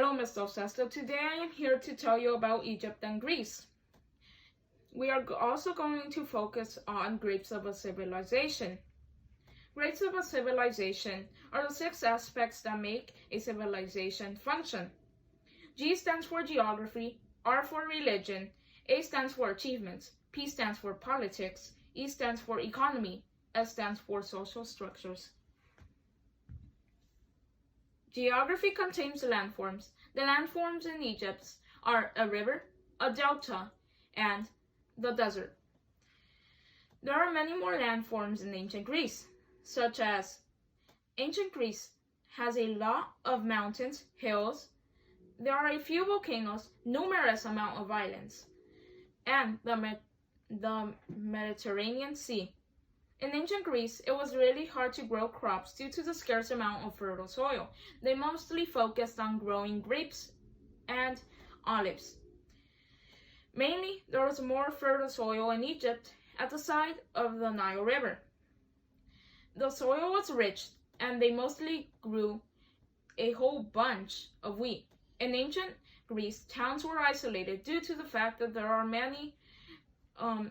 Hello, Mr. Sesto. Today I am here to tell you about Egypt and Greece. We are also going to focus on grapes of a civilization. Grapes of a civilization are the 6 aspects that make a civilization function. G stands for geography, R for religion, A stands for achievements, P stands for politics, E stands for economy, S stands for social structures. Geography contains landforms. The landforms in Egypt are a river, a delta, and the desert. There are many more landforms in ancient Greece, such as ancient Greece has a lot of mountains, hills, there are a few volcanoes, numerous amount of islands, and the Mediterranean Sea. In ancient Greece, it was really hard to grow crops due to the scarce amount of fertile soil. They mostly focused on growing grapes and olives. Mainly, there was more fertile soil in Egypt at the side of the Nile River. The soil was rich, and they mostly grew a whole bunch of wheat. In ancient Greece, towns were isolated due to the fact that there are many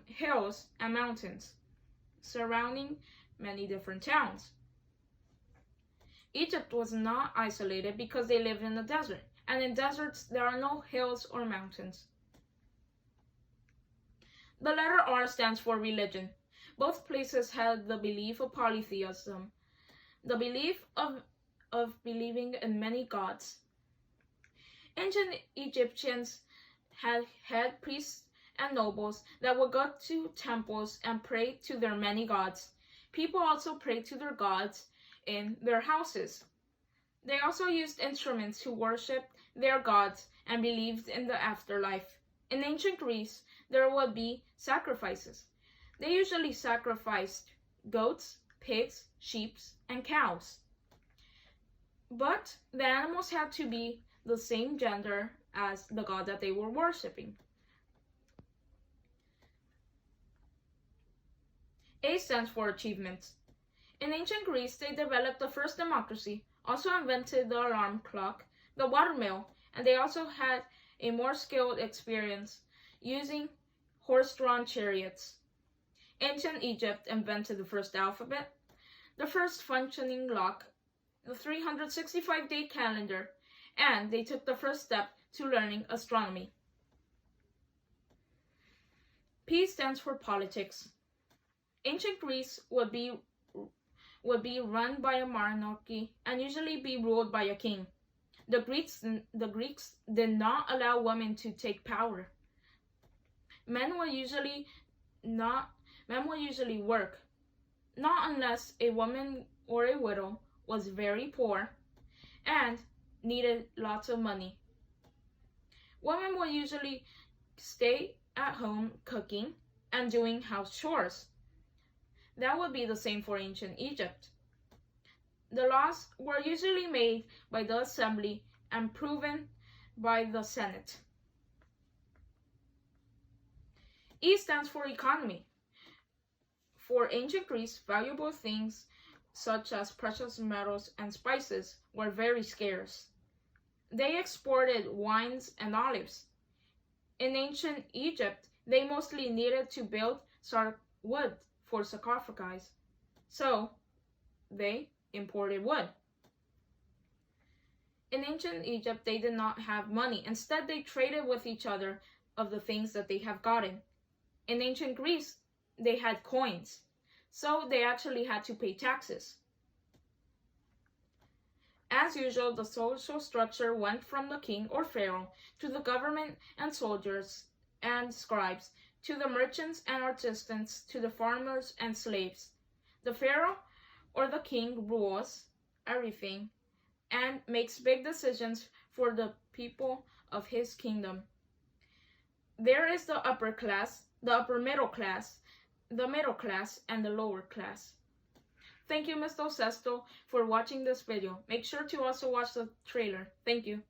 hills and mountains surrounding many different towns. Egypt was not isolated because they lived in the desert, and in deserts there are no hills or mountains. The letter R stands for religion. Both places had the belief of polytheism, the belief of believing in many gods. Ancient Egyptians had priests and nobles that would go to temples and pray to their many gods. People also prayed to their gods in their houses. They also used instruments to worship their gods and believed in the afterlife. In ancient Greece, there would be sacrifices. They usually sacrificed goats, pigs, sheep, and cows. But the animals had to be the same gender as the god that they were worshiping. A stands for achievements. In ancient Greece, they developed the first democracy, also invented the alarm clock, the watermill, and they also had a more skilled experience using horse-drawn chariots. Ancient Egypt invented the first alphabet, the first functioning lock, the 365-day calendar, and they took the first step to learning astronomy. P stands for politics. Ancient Greece would be run by a monarchy and usually be ruled by a king. The Greeks did not allow women to take power. Men would usually work, not unless a woman or a widow was very poor and needed lots of money. Women would usually stay at home cooking and doing house chores. That would be the same for ancient Egypt. The laws were usually made by the assembly and proven by the Senate. E stands for economy. For ancient Greece, valuable things such as precious metals and spices were very scarce. They exported wines and olives. In ancient Egypt, they mostly needed to build wood for sarcophagi, so they imported wood. In ancient Egypt, they did not have money. Instead, they traded with each other of the things that they have gotten. In ancient Greece, they had coins, so they actually had to pay taxes. As usual, the social structure went from the king or pharaoh to the government and soldiers and scribes, to the merchants and artisans, to the farmers and slaves. The pharaoh or the king rules everything and makes big decisions for the people of his kingdom. There is the upper class, the upper middle class, the middle class, and the lower class. Thank you, Mr. Sesto, for watching this video. Make sure to also watch the trailer. Thank you.